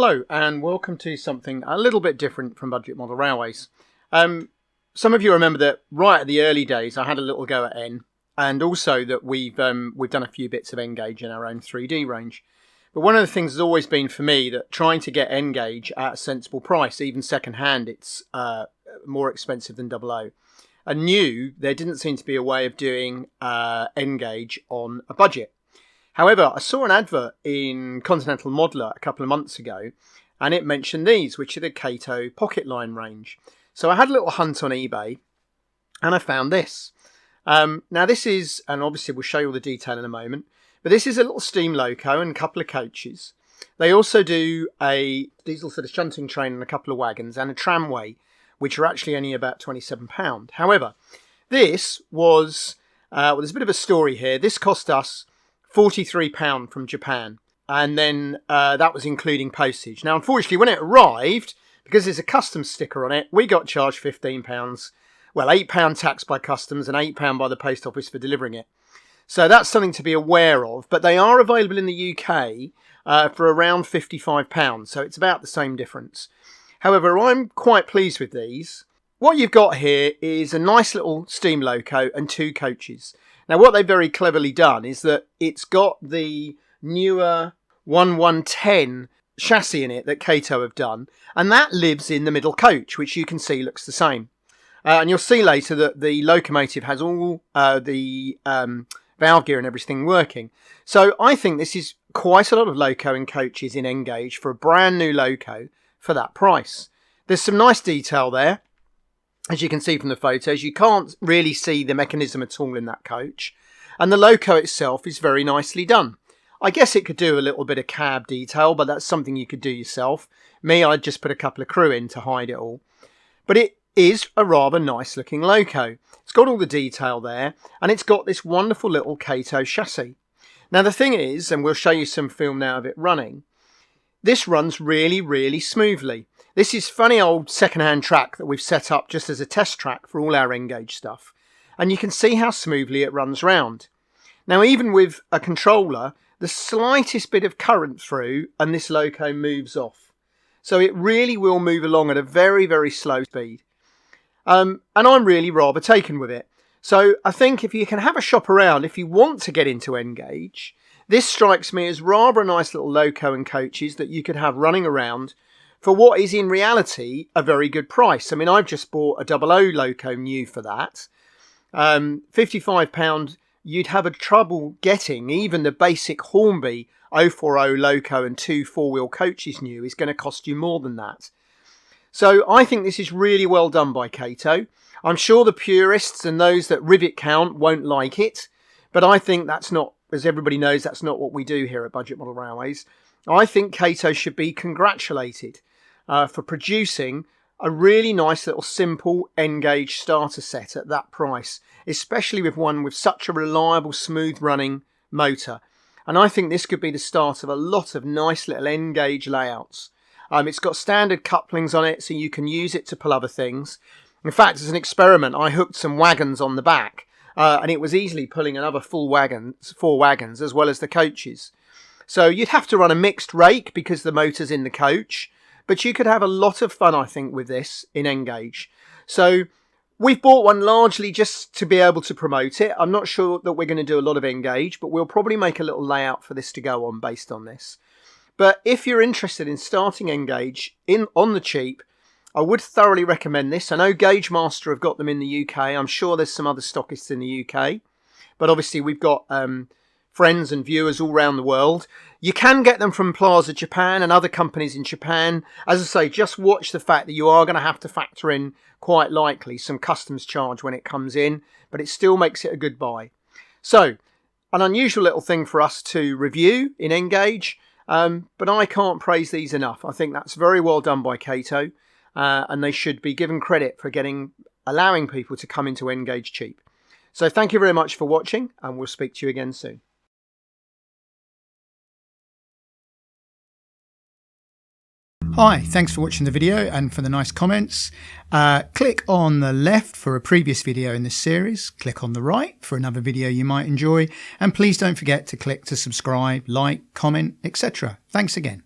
Hello and welcome to something a little bit different from Budget Model Railways. Some of you remember that right at the early days I had a little go at N, and also that we've done a few bits of N-gauge in our own 3D range. But one of the things has always been for me that trying to get N-gauge at a sensible price, even second hand, it's more expensive than 00. And new, there didn't seem to be a way of doing N-gauge on a budget. However, I saw an advert in Continental Modeler a couple of months ago, and it mentioned these, which are the Kato pocket line range. So I had a little hunt on eBay, and I found this. Now this is, and obviously we'll show you all the detail in a moment, but this is a little steam loco and a couple of coaches. They also do a diesel sort of shunting train and a couple of wagons and a tramway, which are actually only about £27. However, this was, well, there's a bit of a story here. This cost us £43 from Japan, and then that was including postage. Now, unfortunately, when it arrived, because there's a customs sticker on it, we got charged £15. Well, £8 tax by customs and £8 by the post office for delivering it. So that's something to be aware of. But they are available in the UK for around £55. So it's about the same difference. However, I'm quite pleased with these. What you've got here is a nice little steam loco and two coaches. Now, what they've very cleverly done is that it's got the newer 1110 chassis in it that Kato have done, and that lives in the middle coach, which you can see looks the same. And you'll see later that the Locomotive has all the valve gear and everything working. So I think this is quite a lot of loco and coaches in N-gauge for a brand new loco for that price. There's some nice detail there. As you can see from the photos, you can't really see the mechanism at all in that coach. And the loco itself is very nicely done. I guess it could do a little bit of cab detail, but that's something you could do yourself. Me, I'd just put a couple of crew in to hide it all. But it is a rather nice looking loco. It's got all the detail there, and it's got this wonderful little Kato chassis. Now the thing is, and we'll show you some film now of it running, this runs really, really smoothly. This is funny old second-hand track that we've set up just as a test track for all our N-gauge stuff. And you can see how smoothly it runs round. Now, even with a controller, the slightest bit of current through and this loco moves off. So it really will move along at a very, very slow speed. And I'm really rather taken with it. So I think if you can have a shop around, if you want to get into N-gauge, this strikes me as rather a nice little loco and coaches that you could have running around for what is in reality a very good price. I mean, I've just bought a 00 loco new for that. £55, you'd have a trouble getting even the basic Hornby 040 loco and two four-wheel coaches new is going to cost you more than that. So I think this is really well done by Kato. I'm sure the purists and those that rivet count won't like it, but I think that's not, as everybody knows, that's not what we do here at Budget Model Railways. I think Kato should be congratulated for producing a really nice little simple N-gauge starter set at that price, especially with one with such a reliable, smooth running motor. And I think this could be the start of a lot of nice little N-gauge layouts. It's got standard couplings on it, so you can use it to pull other things. In fact, as an experiment, I hooked some wagons on the back, and it was easily pulling another four wagons, as well as the coaches. So you'd have to run a mixed rake because the motor's in the coach, but you could have a lot of fun, I think, with this in N-gauge. So we've bought one largely just to be able to promote it. I'm not sure that we're going to do a lot of N-gauge, but we'll probably make a little layout for this to go on based on this. But if you're interested in starting N-gauge on the cheap, I would thoroughly recommend this. I know Gauge Master have got them in the UK. I'm sure there's some other stockists in the UK. But obviously we've got friends and viewers all around the world. You can get them from Plaza Japan and other companies in Japan. As I say, just watch the fact that you are going to have to factor in, quite likely, some customs charge when it comes in. But it still makes it a good buy. So, an unusual little thing for us to review in N-gauge. But I can't praise these enough. I think that's very well done by Kato. And they should be given credit for allowing people to come into N-gauge cheap. So thank you very much for watching, and we'll speak to you again soon. Hi, thanks for watching the video and for the nice comments. Click on the left for a previous video in this series. Click on the right for another video you might enjoy. And please don't forget to click to subscribe, like, comment, etc. Thanks again.